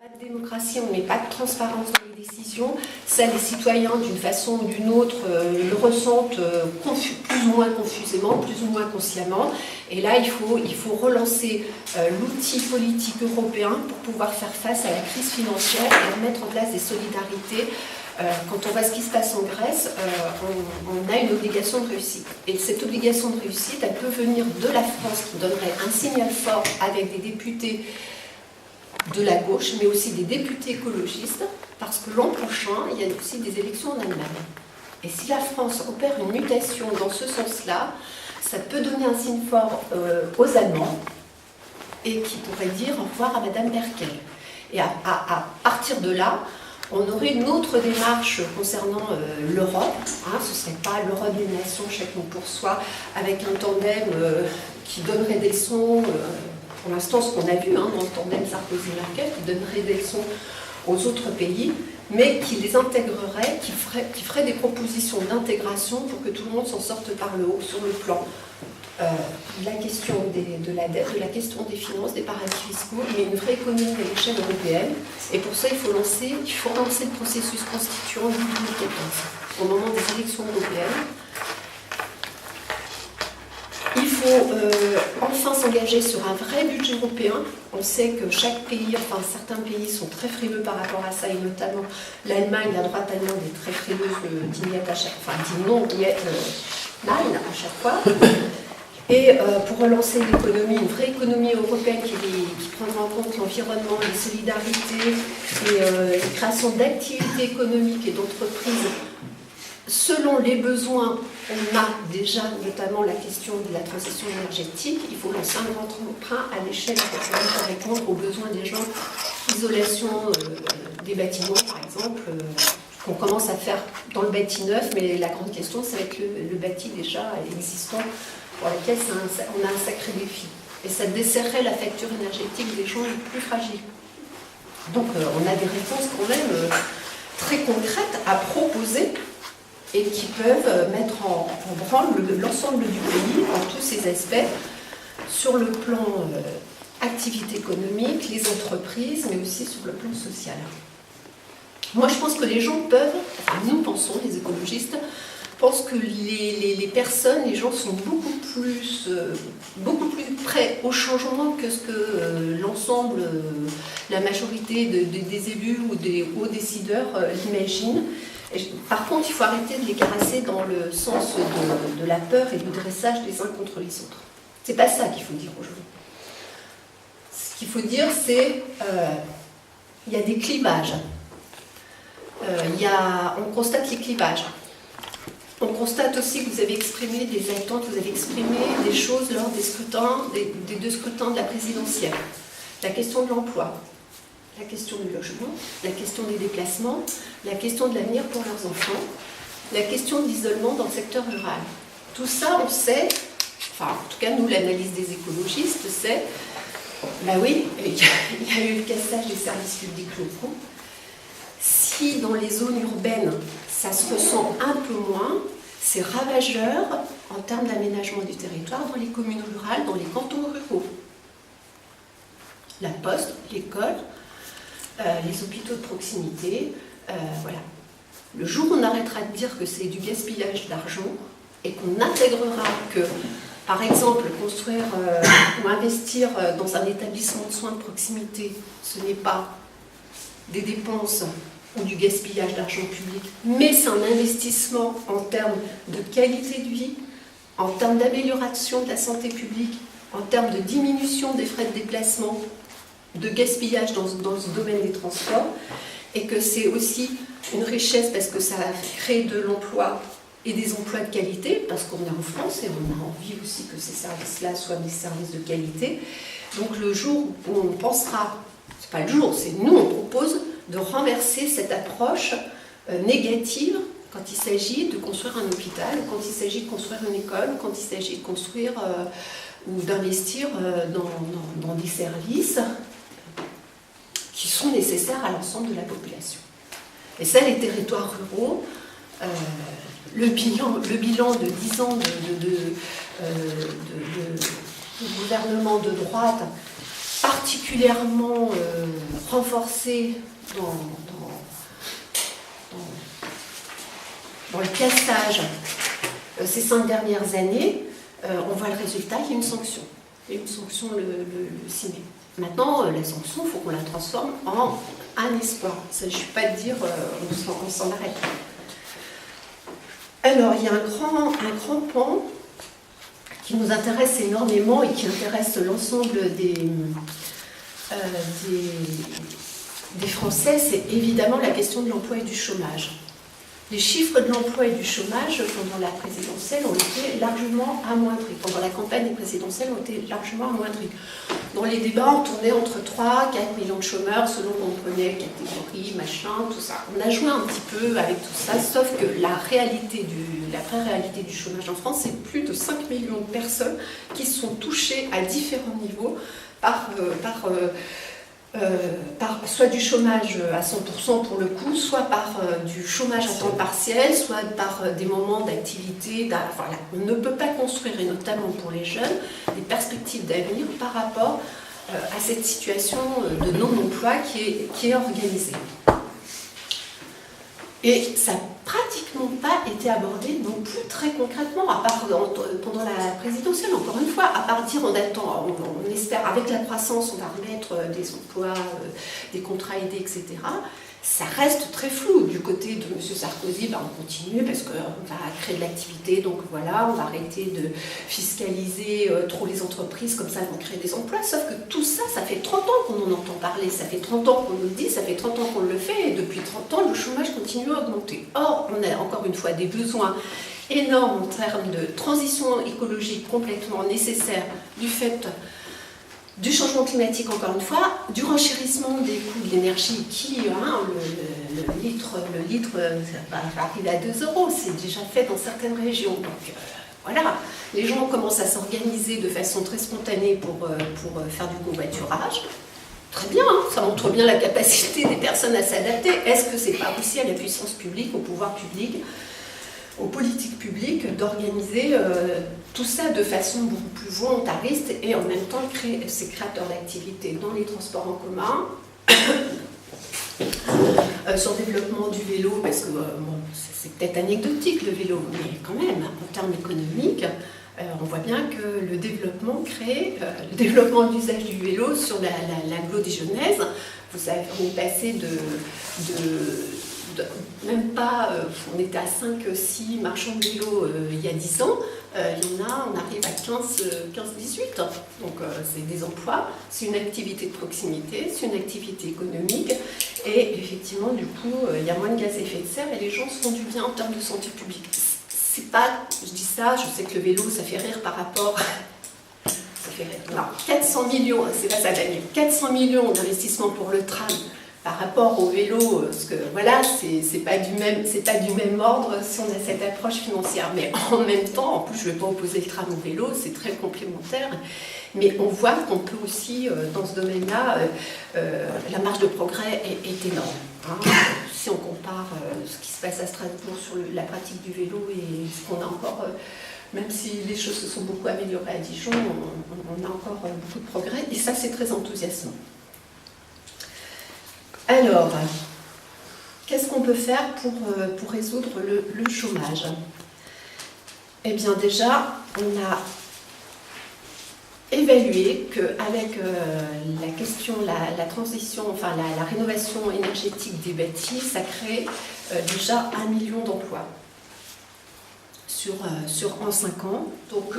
Pas de démocratie, on ne met pas de transparence dans les décisions. Ça, les citoyens, d'une façon ou d'une autre, le ressentent plus ou moins confusément, plus ou moins consciemment. Et là, il faut relancer l'outil politique européen pour pouvoir faire face à la crise financière et mettre en place des solidarités. Quand on voit ce qui se passe en Grèce, on a une obligation de réussite. Et cette obligation de réussite, elle peut venir de la France, qui donnerait un signal fort avec des députés de la gauche, mais aussi des députés écologistes, parce que l'an prochain, il y a aussi des élections en Allemagne. Et si la France opère une mutation dans ce sens-là, ça peut donner un signe fort aux Allemands, et qui pourrait dire au revoir à Madame Merkel. Et à partir de là, on aurait une autre démarche concernant l'Europe. Hein, ce ne serait pas l'Europe des nations, chacun pour soi, avec un tandem qui donnerait des leçons, pour l'instant ce qu'on a vu dans le tandem Sarkozy-Merkel, qui donnerait des leçons aux autres pays, mais qui les intégrerait, qui ferait des propositions d'intégration pour que tout le monde s'en sorte par le haut sur le plan la question de la dette, de la question des finances, des paradis fiscaux, mais une vraie économie à l'échelle européenne. Et pour ça, il faut lancer le processus constituant en 2014, au moment des élections européennes. Il faut enfin s'engager sur un vrai budget européen. On sait que chaque pays, enfin certains pays sont très frileux par rapport à ça, et notamment l'Allemagne, la droite allemande est très frileuse, dit non, niet nein à chaque fois. Et pour relancer l'économie, une vraie économie européenne qui prendra en compte l'environnement, les solidarités et la création d'activités économiques et d'entreprises selon les besoins, on a déjà notamment la question de la transition énergétique. Il faut lancer un grand emprunt à l'échelle européenne pour répondre aux besoins des gens. Isolation des bâtiments, par exemple, qu'on commence à faire dans le bâti neuf, mais la grande question, c'est avec le bâti déjà existant, pour lequel on a un sacré défi. Et ça desserrerait la facture énergétique des gens les plus fragiles. Donc on a des réponses quand même très concrètes à proposer et qui peuvent mettre en branle l'ensemble du pays en tous ses aspects, sur le plan activité économique, les entreprises, mais aussi sur le plan social. Moi je pense que les gens peuvent, enfin nous pensons, les écologistes, pensent que les personnes, les gens sont beaucoup plus prêts au changement que ce que l'ensemble, la majorité des élus ou des hauts décideurs l'imaginent. Par contre, il faut arrêter de les caresser dans le sens de la peur et du dressage des uns contre les autres. C'est pas ça qu'il faut dire aujourd'hui. Ce qu'il faut dire, c'est il y a des clivages. On constate les clivages. On constate aussi que vous avez exprimé des attentes, vous avez exprimé des choses lors des scrutins, des deux scrutins de la présidentielle. La question de l'emploi, la question du logement, la question des déplacements, la question de l'avenir pour leurs enfants, la question de l'isolement dans le secteur rural. Tout ça, on sait, enfin en tout cas nous, l'analyse des écologistes, c'est, ben oui, il y a eu le cassage des services publics locaux. Si dans les zones urbaines, ça se ressent un peu moins, c'est ravageur en termes d'aménagement du territoire dans les communes rurales, dans les cantons ruraux. La poste, l'école, les hôpitaux de proximité, voilà. Le jour où on arrêtera de dire que c'est du gaspillage d'argent et qu'on intégrera que, par exemple, construire ou investir dans un établissement de soins de proximité, ce n'est pas des dépenses ou du gaspillage d'argent public, mais c'est un investissement en termes de qualité de vie, en termes d'amélioration de la santé publique, en termes de diminution des frais de déplacement, de gaspillage dans ce domaine des transports, et que c'est aussi une richesse parce que ça crée de l'emploi et des emplois de qualité, parce qu'on est en France et on a envie aussi que ces services-là soient des services de qualité. Donc le jour où on pensera, c'est pas le jour, c'est nous, on propose de renverser cette approche négative quand il s'agit de construire un hôpital, quand il s'agit de construire une école, quand il s'agit de construire ou d'investir dans des services qui sont nécessaires à l'ensemble de la population. Et ça, les territoires ruraux, le bilan de 10 ans de gouvernement de droite particulièrement renforcée dans le cassage ces 5 dernières années, on voit le résultat, il y a une sanction. Il y a une sanction le 6 mai. Maintenant, la sanction, il faut qu'on la transforme en un espoir. Il ne s'agit pas de dire on s'en arrête. Alors, il y a un grand pan qui nous intéresse énormément et qui intéresse l'ensemble des Français, c'est évidemment la question de l'emploi et du chômage. Les chiffres de l'emploi et du chômage pendant la présidentielle ont été largement amoindris. Pendant la campagne présidentielle ont été largement amoindris. Dans les débats, on tournait entre 3 et 4 millions de chômeurs selon qu'on prenait catégorie, machin, tout ça. On a joué un petit peu avec tout ça, sauf que la vraie réalité du chômage en France, c'est plus de 5 millions de personnes qui sont touchées à différents niveaux par soit du chômage à 100% pour le coup, soit par du chômage à temps partiel, soit par des moments d'activité. Voilà. On ne peut pas construire, et notamment pour les jeunes, des perspectives d'avenir par rapport à cette situation de non-emploi qui est organisée. Et ça n'a pratiquement pas été abordé non plus très concrètement, à part pendant la présidentielle, encore une fois, à part dire on attend, on espère avec la croissance, on va remettre des emplois, des contrats aidés, etc. Ça reste très flou. Du côté de M. Sarkozy, on continue parce qu'on va créer de l'activité, donc voilà, on va arrêter de fiscaliser trop les entreprises, comme ça elles vont créer des emplois. Sauf que tout ça, ça fait 30 ans qu'on en entend parler, ça fait 30 ans qu'on nous le dit, ça fait 30 ans qu'on le fait, et depuis 30 ans, le chômage continue à augmenter. Or, on a encore une fois des besoins énormes en termes de transition écologique complètement nécessaire du fait du changement climatique, encore une fois, du renchérissement des coûts de l'énergie qui, le litre va arriver à 2 €, c'est déjà fait dans certaines régions. Donc voilà, les gens commencent à s'organiser de façon très spontanée pour faire du covoiturage. Très bien, ça montre bien la capacité des personnes à s'adapter. Est-ce que c'est pas aussi à la puissance publique, au pouvoir public, aux politiques publiques d'organiser tout ça de façon beaucoup plus volontariste et en même temps créer ces créateurs d'activités dans les transports en commun, sur le développement du vélo, parce que c'est peut-être anecdotique le vélo, mais quand même, en termes économiques, on voit bien que le développement de l'usage du vélo sur l'agglo dijonnaise, on est passé même pas, on était à 5-6 marchands de vélo il y a 10 ans, on arrive à 15-18. Donc c'est des emplois, c'est une activité de proximité, c'est une activité économique, et effectivement, du coup, il y a moins de gaz à effet de serre et les gens se font du bien en termes de santé publique. C'est pas, je dis ça, je sais que le vélo, ça fait rire par rapport... Ça fait rire. Non, 400 millions, c'est pas ça l'année, 400 millions d'investissements pour le tram, par rapport au vélo, parce que voilà, c'est pas du même ordre si on a cette approche financière. Mais en même temps, en plus je ne vais pas opposer le tram au vélo, c'est très complémentaire. Mais on voit qu'on peut aussi, dans ce domaine-là, la marge de progrès est énorme. Hein. Si on compare ce qui se passe à Strasbourg sur la pratique du vélo et ce qu'on a encore, même si les choses se sont beaucoup améliorées à Dijon, on a encore beaucoup de progrès. Et ça, c'est très enthousiasmant. Alors, qu'est-ce qu'on peut faire pour résoudre le chômage? Eh bien déjà, on a évalué qu'avec la question, la transition, enfin la rénovation énergétique des bâtis, ça crée déjà 1 million d'emplois en 5 ans. Donc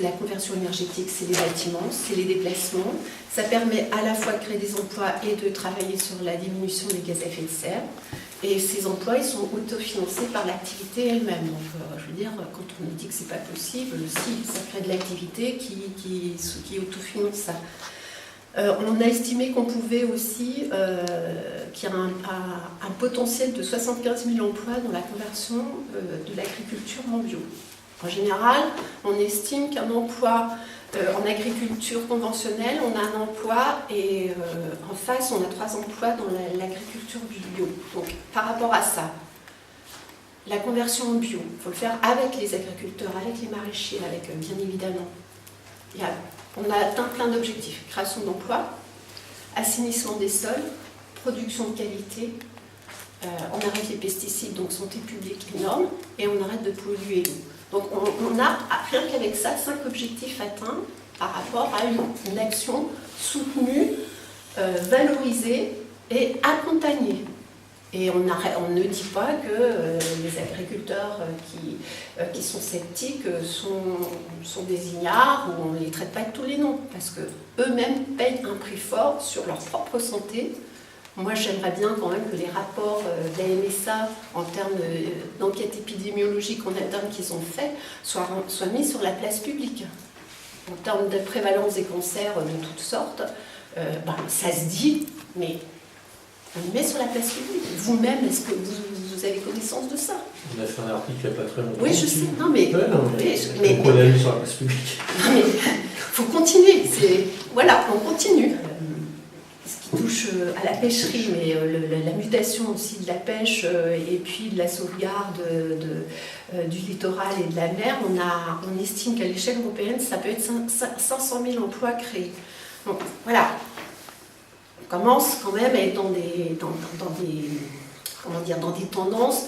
la conversion énergétique, c'est les bâtiments, c'est les déplacements. Ça permet à la fois de créer des emplois et de travailler sur la diminution des gaz à effet de serre. Et ces emplois, ils sont autofinancés par l'activité elle-même. Donc, je veux dire, quand on nous dit que c'est pas possible, si ça crée de l'activité qui autofinance ça. On a estimé qu'on pouvait aussi, qu'il y a un potentiel de 75 000 emplois dans la conversion de l'agriculture en bio. En général, on estime qu'un emploi en agriculture conventionnelle, on a un emploi et en face, on a 3 emplois dans l'agriculture bio. Donc, par rapport à ça, la conversion en bio, il faut le faire avec les agriculteurs, avec les maraîchers, avec bien évidemment. Il y a On a atteint plein d'objectifs. Création d'emplois, assainissement des sols, production de qualité, on arrête les pesticides, donc santé publique et normes, et on arrête de polluer l'eau. Donc on a, rien qu'avec ça, 5 objectifs atteints par rapport à une action soutenue, valorisée et accompagnée. Et on ne dit pas que les agriculteurs qui sont sceptiques sont des ignares ou on ne les traite pas avec tous les noms, parce qu'eux-mêmes payent un prix fort sur leur propre santé. Moi, j'aimerais bien quand même que les rapports de la MSA en termes d'enquête épidémiologique en interne qu'ils ont fait soient mis sur la place publique. En termes de prévalence des cancers de toutes sortes, ça se dit, mais on le met sur la place publique. Vous-même, est-ce que vous avez connaissance de ça? On a fait un article il n'y a pas très longtemps. Oui, je sais. Non, mais on l'a mis sur la place publique. Non, mais il faut continuer. Voilà, on continue. Ce qui touche à la pêcherie, mais la mutation aussi de la pêche et puis de la sauvegarde du littoral et de la mer, on estime qu'à l'échelle européenne, ça peut être 500 000 emplois créés. Donc voilà, on commence quand même à être dans des tendances,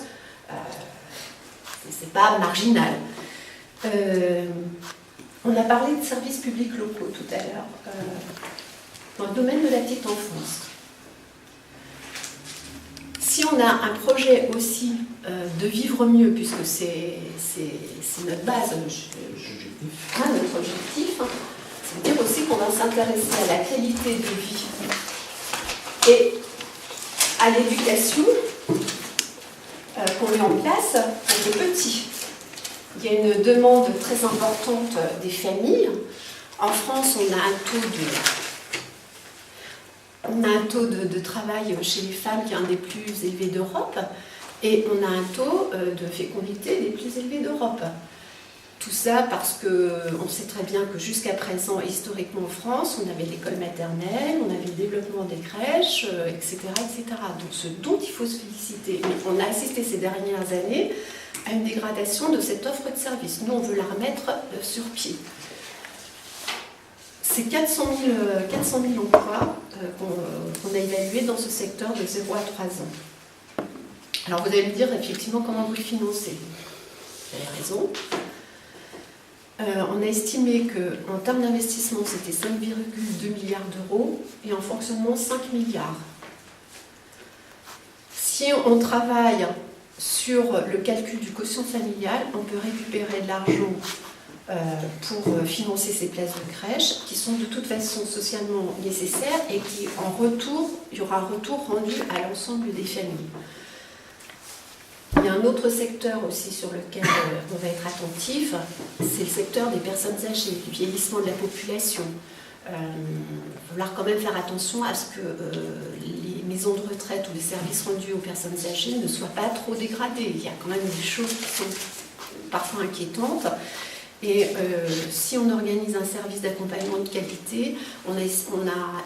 c'est pas marginal. On a parlé de services publics locaux tout à l'heure. Dans le domaine de la petite enfance, si on a un projet aussi de vivre mieux, puisque c'est notre base, notre objectif, c'est de dire aussi qu'on va s'intéresser à la qualité de vie et à l'éducation qu'on met en place pour les petits. Il y a une demande très importante des familles. En France, on a un taux de travail chez les femmes qui est un des plus élevés d'Europe et on a un taux de fécondité des plus élevés d'Europe. Tout ça parce qu'on sait très bien que jusqu'à présent, historiquement en France, on avait l'école maternelle, on avait le développement des crèches, etc., etc. Donc ce dont il faut se féliciter. Mais on a assisté ces dernières années à une dégradation de cette offre de service. Nous, on veut la remettre sur pied. C'est 400 000 emplois qu'on a évalués dans ce secteur de 0 à 3 ans. Alors vous allez me dire, effectivement, comment vous le financez? Vous avez raison. On a estimé qu'en termes d'investissement, c'était 5,2 milliards d'euros et en fonctionnement, 5 milliards. Si on travaille sur le calcul du quotient familial, on peut récupérer de l'argent pour financer ces places de crèche qui sont de toute façon socialement nécessaires et qui, en retour, il y aura un retour rendu à l'ensemble des familles. Il y a un autre secteur aussi sur lequel on va être attentif, c'est le secteur des personnes âgées, du vieillissement de la population. Il va falloir quand même faire attention à ce que les maisons de retraite ou les services rendus aux personnes âgées ne soient pas trop dégradés. Il y a quand même des choses qui sont parfois inquiétantes. Et si on organise un service d'accompagnement de qualité, on a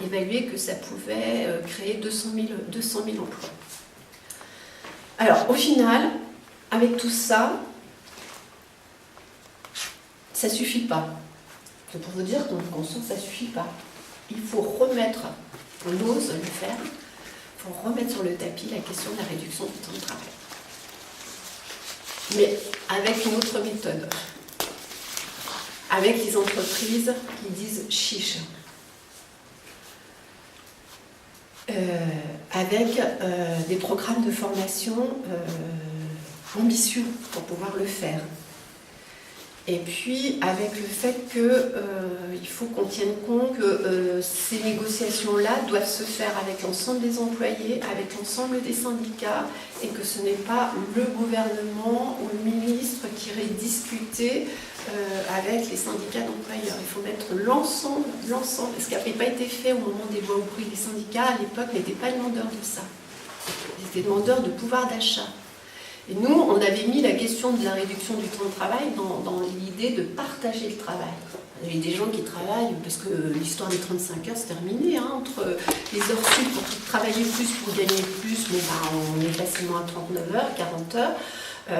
évalué que ça pouvait créer 200 000 emplois. Alors, au final, avec tout ça, ça ne suffit pas. C'est pour vous dire qu'en conscience, ça ne suffit pas. Il faut remettre, on ose le faire, il faut remettre sur le tapis la question de la réduction du temps de travail. Mais avec une autre méthode. Avec les entreprises qui disent chiche. Avec des programmes de formation ambitieux pour pouvoir le faire. Et puis avec le fait qu'il faut qu'on tienne compte que ces négociations-là doivent se faire avec l'ensemble des employés, avec l'ensemble des syndicats, et que ce n'est pas le gouvernement ou le ministre qui irait discuter avec les syndicats d'employeurs. Il faut mettre l'ensemble, ce qui n'avait pas été fait au moment des lois au bruit. Les syndicats, à l'époque, n'étaient pas demandeurs de ça. Ils étaient demandeurs de pouvoir d'achat. Et nous, on avait mis la question de la réduction du temps de travail dans l'idée de partager le travail. Il y a des gens qui travaillent, parce que l'histoire des 35 heures, c'est terminé, entre les heures sup pour travailler plus, pour gagner plus, mais on est facilement à 39 heures, 40 heures.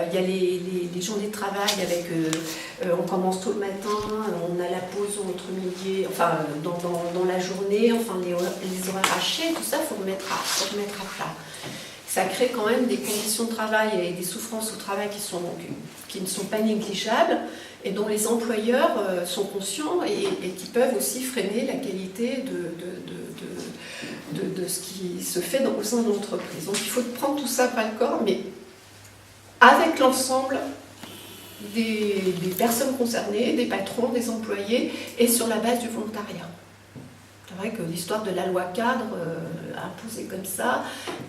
Il y a les journées de travail avec, on commence tôt le matin, on a la pause entre midi, enfin dans la journée, enfin les horaires hachés, tout ça, il faut remettre à plat. Ça crée quand même des conditions de travail et des souffrances au travail qui ne sont pas négligeables et dont les employeurs sont conscients et qui peuvent aussi freiner la qualité de ce qui se fait au sein de l'entreprise. Donc il faut prendre tout ça par le corps, mais avec l'ensemble des personnes concernées, des patrons, des employés, et sur la base du volontariat. C'est vrai que l'histoire de la loi cadre imposée comme ça,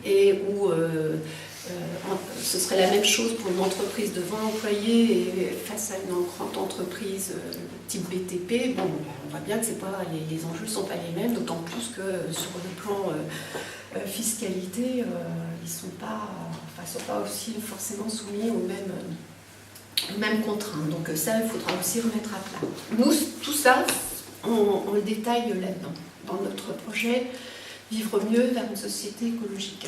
et où ce serait la même chose pour une entreprise de 20 employés et face à une grande entreprise type BTP, bon, on voit bien que les enjeux ne sont pas les mêmes, d'autant plus que sur le plan fiscalité, ils ne sont pas aussi forcément soumis aux mêmes contraintes. Donc ça, il faudra aussi remettre à plat. Nous, tout ça, on le détaille là-dedans, dans notre projet « Vivre mieux vers une société écologique ».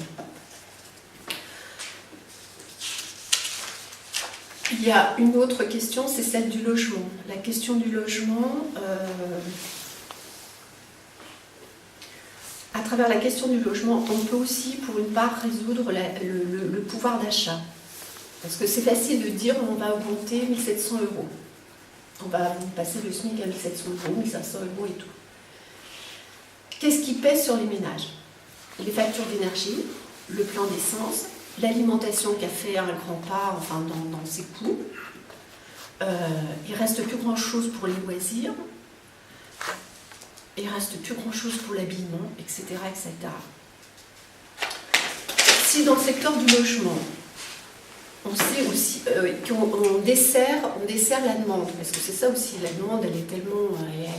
Il y a une autre question, c'est celle du logement. La question du logement, à travers la question du logement, on peut aussi, pour une part, résoudre le pouvoir d'achat. Parce que c'est facile de dire on va augmenter 1 700 €. On va passer le SMIC à 1 700 €, 1 500 € et tout. Qu'est-ce qui pèse sur les ménages? Les factures d'énergie, le plein d'essence, l'alimentation qui a fait un grand pas dans ses coûts. Il ne reste plus grand-chose pour les loisirs. Il ne reste plus grand-chose pour l'habillement, etc., etc. Si dans le secteur du logement, on sait aussi qu'on dessert la demande, parce que c'est ça aussi, la demande, elle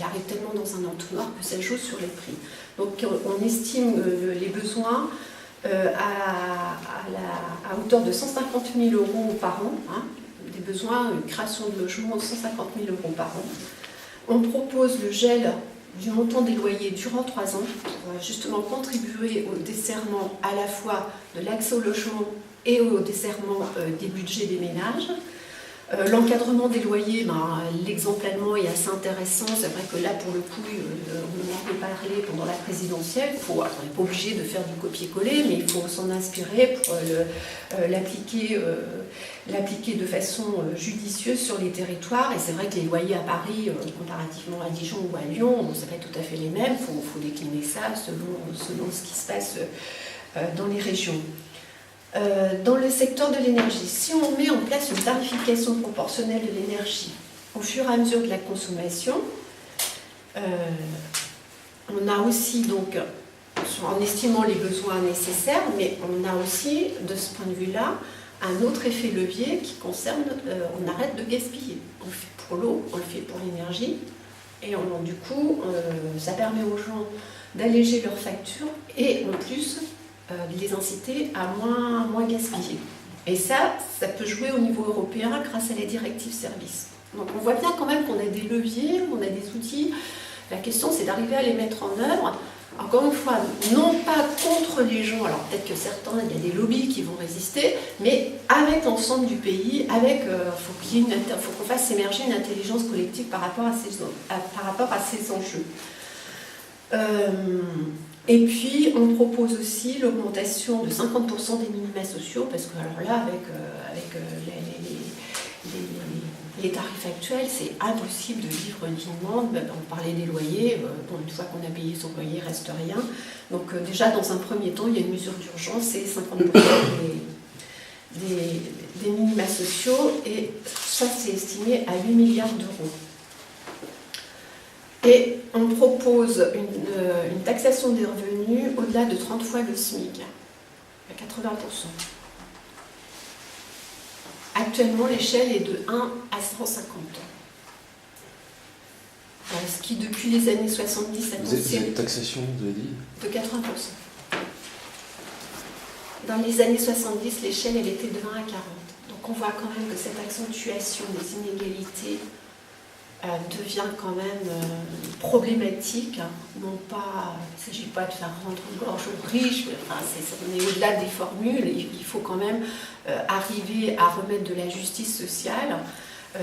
arrive tellement dans un entonnoir que ça joue sur les prix. Donc on estime les besoins à hauteur de 150 000 € par an, hein, des besoins, une création de logements de 150 000 € par an. On propose le gel du montant des loyers durant 3 ans pour justement contribuer au desserrement à la fois de l'accès au logement et au desserrement des budgets des ménages. L'encadrement des loyers, l'exemple allemand est assez intéressant. C'est vrai que là, pour le coup, on en avait parlé pendant la présidentielle. On n'est pas obligé de faire du copier-coller, mais il faut s'en inspirer pour l'appliquer de façon judicieuse sur les territoires. Et c'est vrai que les loyers à Paris, comparativement à Dijon ou à Lyon, ce n'est pas tout à fait les mêmes. Il faut décliner ça selon ce qui se passe dans les régions. Dans le secteur de l'énergie, si on met en place une tarification proportionnelle de l'énergie au fur et à mesure de la consommation, on a aussi, donc, en estimant les besoins nécessaires, mais on a aussi, de ce point de vue-là, un autre effet levier qui concerne, on arrête de gaspiller. On le fait pour l'eau, on le fait pour l'énergie, et du coup, ça permet aux gens d'alléger leurs factures, et en plus, de les inciter à moins gaspiller. Et ça peut jouer au niveau européen grâce à la directive service. Donc on voit bien quand même qu'on a des leviers, on a des outils. La question, c'est d'arriver à les mettre en œuvre. Encore une fois, non pas contre les gens, alors peut-être que certains, il y a des lobbies qui vont résister, mais avec l'ensemble du pays, faut qu'on fasse émerger une intelligence collective par rapport à ces enjeux. Et puis, on propose aussi l'augmentation de 50% des minima sociaux, parce que alors là, avec les tarifs actuels, c'est impossible de vivre dignement. On parlait des loyers, une fois qu'on a payé son loyer, il ne reste rien. Donc déjà, dans un premier temps, il y a une mesure d'urgence, c'est 50% des minima sociaux, et ça, c'est estimé à 8 milliards d'euros. Et on propose une taxation des revenus au-delà de 30 fois le SMIC, à 80%. Actuellement, l'échelle est de 1 à 150. Ce qui, depuis les années 70, a concerné... taxation, vous avez dit ? De 80%. Dans les années 70, l'échelle, elle était de 1 à 40. Donc on voit quand même que cette accentuation des inégalités devient quand même problématique. Non pas, il ne s'agit pas de faire rendre gorge aux riches, enfin, on est au-delà des formules, il faut quand même arriver à remettre de la justice sociale.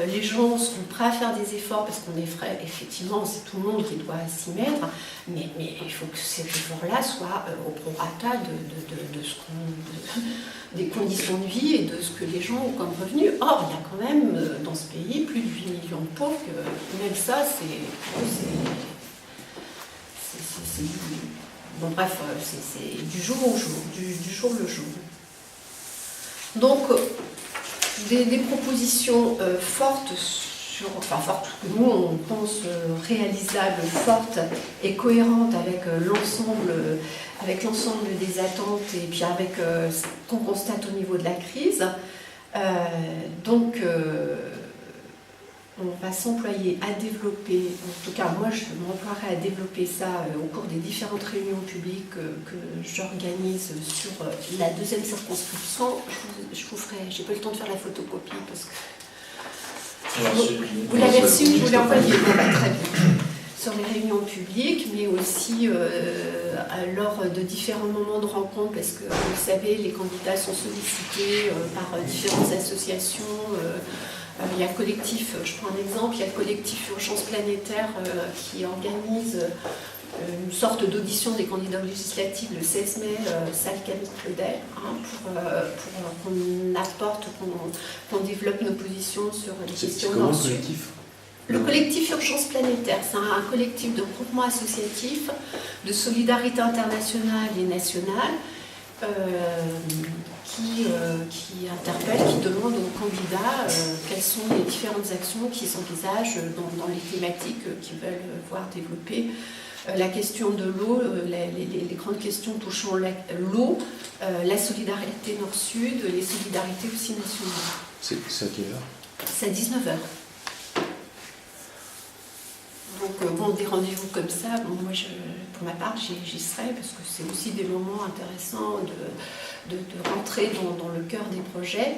Les gens sont prêts à faire des efforts parce qu'on est frais, effectivement, c'est tout le monde qui doit s'y mettre, mais il faut que cet effort-là soit au prorata des conditions de vie et de ce que les gens ont comme revenu. Or, il y a quand même dans ce pays plus de 8 millions de pauvres, que même ça, bon, bref, c'est du jour au jour, du jour le jour. Donc, des propositions fortes, fortes, que nous on pense réalisables, fortes et cohérentes avec l'ensemble des attentes et puis avec ce qu'on constate au niveau de la crise. On va s'employer à développer, en tout cas moi je m'emploierai à développer ça au cours des différentes réunions publiques que j'organise sur la 2e circonscription. Je vous ferai, j'ai pas eu le temps de faire la photocopie parce que... Vous l'avez reçu, je vous l'ai envoyé, très bien. Sur les réunions publiques, mais aussi lors de différents moments de rencontre, parce que vous savez, les candidats sont sollicités par différentes associations. Il y a le collectif, je prends un exemple, il y a le collectif Urgence Planétaire qui organise une sorte d'audition des candidats législatifs le 16 mai, salle Camille Claudel, pour qu'on apporte, qu'on développe nos positions sur les questions. C'est comment ce collectif ? Le collectif Urgence Planétaire, c'est un collectif de groupement associatif de solidarité internationale et nationale qui interpelle, qui demande aux candidats quelles sont les différentes actions qui s'envisagent dans les thématiques qu'ils veulent voir développer. La question de l'eau, les grandes questions touchant l'eau, la solidarité nord-sud, les solidarités aussi nationales. C'est à quelle heure ? C'est à 19h. Donc, bon, des rendez-vous comme ça, bon, moi, pour ma part, j'y serai, parce que c'est aussi des moments intéressants de rentrer dans le cœur des projets.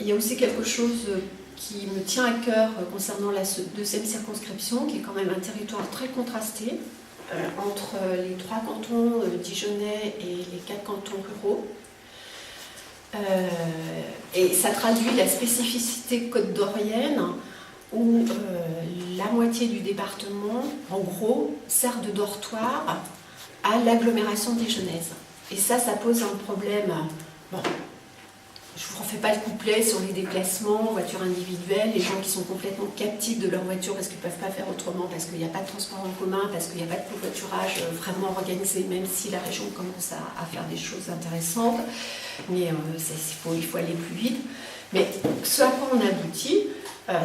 Il y a aussi quelque chose qui me tient à cœur concernant la 2e circonscription, qui est quand même un territoire très contrasté, entre les 3 cantons dijonnais et les 4 cantons ruraux. Et ça traduit la spécificité côte-dorienne, où la moitié du département, en gros, sert de dortoir à l'agglomération dijonnaise. Et ça pose un problème. Bon, je ne vous refais pas le couplet sur les déplacements, voitures individuelles, les gens qui sont complètement captifs de leur voiture parce qu'ils ne peuvent pas faire autrement, parce qu'il n'y a pas de transport en commun, parce qu'il n'y a pas de covoiturage vraiment organisé, même si la région commence à faire des choses intéressantes. Mais il faut aller plus vite. Mais ce à quoi on aboutit,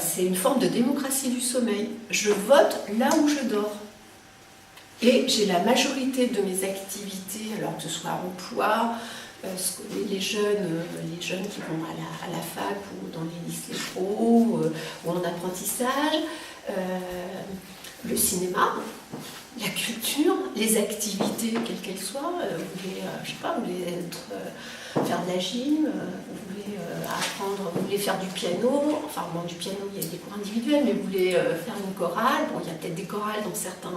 c'est une forme de démocratie du sommeil. Je vote là où je dors. Et j'ai la majorité de mes activités, alors que ce soit emploi, les jeunes qui vont à la fac ou dans les lycées pro ou en apprentissage, le cinéma, la culture, les activités, quelles qu'elles soient. Vous voulez faire de la gym, vous voulez apprendre, vous voulez faire du piano, enfin bon, du piano il y a des cours individuels, mais vous voulez faire une chorale, bon il y a peut-être des chorales dans certains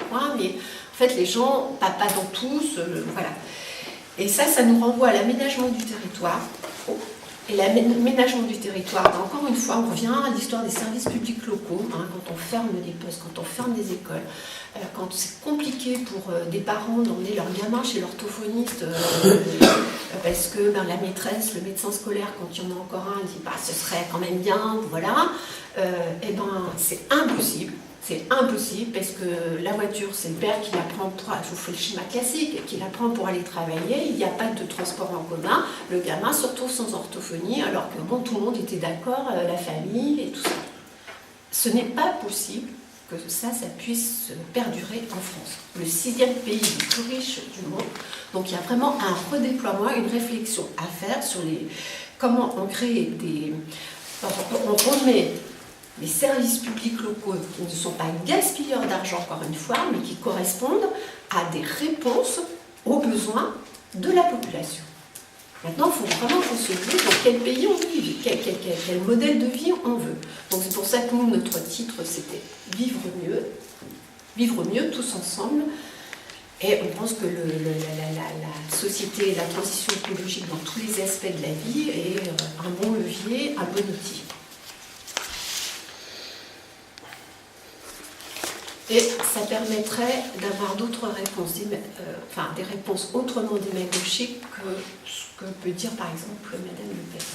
coins, mais en fait les gens, pas dans tous, voilà. Et ça nous renvoie à l'aménagement du territoire. Et l'aménagement du territoire, encore une fois, on revient à l'histoire des services publics locaux, quand on ferme des postes, quand on ferme des écoles, quand c'est compliqué pour des parents d'emmener leurs gamins chez l'orthophoniste, parce que la maîtresse, le médecin scolaire, quand il y en a encore un, dit ce serait quand même bien, voilà, c'est impossible. C'est impossible parce que la voiture, c'est le père qui la prend, je vous fais le schéma classique, qui la prend pour aller travailler, il n'y a pas de transport en commun, le gamin se retrouve sans orthophonie alors que bon, tout le monde était d'accord, la famille et tout ça. Ce n'est pas possible que ça puisse perdurer en France. Le 6e pays le plus riche du monde. Donc il y a vraiment un redéploiement, une réflexion à faire sur comment on crée on remet les services publics locaux qui ne sont pas gaspilleurs d'argent, encore une fois, mais qui correspondent à des réponses aux besoins de la population. Maintenant, il faut vraiment qu'on se dise dans quel pays on vit, quel modèle de vie on veut. Donc c'est pour ça que nous, notre titre, c'était vivre mieux tous ensemble. Et on pense que la société, la transition écologique dans tous les aspects de la vie est un bon levier, un bon outil. Et ça permettrait d'avoir d'autres réponses, des réponses autrement démagogiques que ce que peut dire par exemple Madame Le Pen.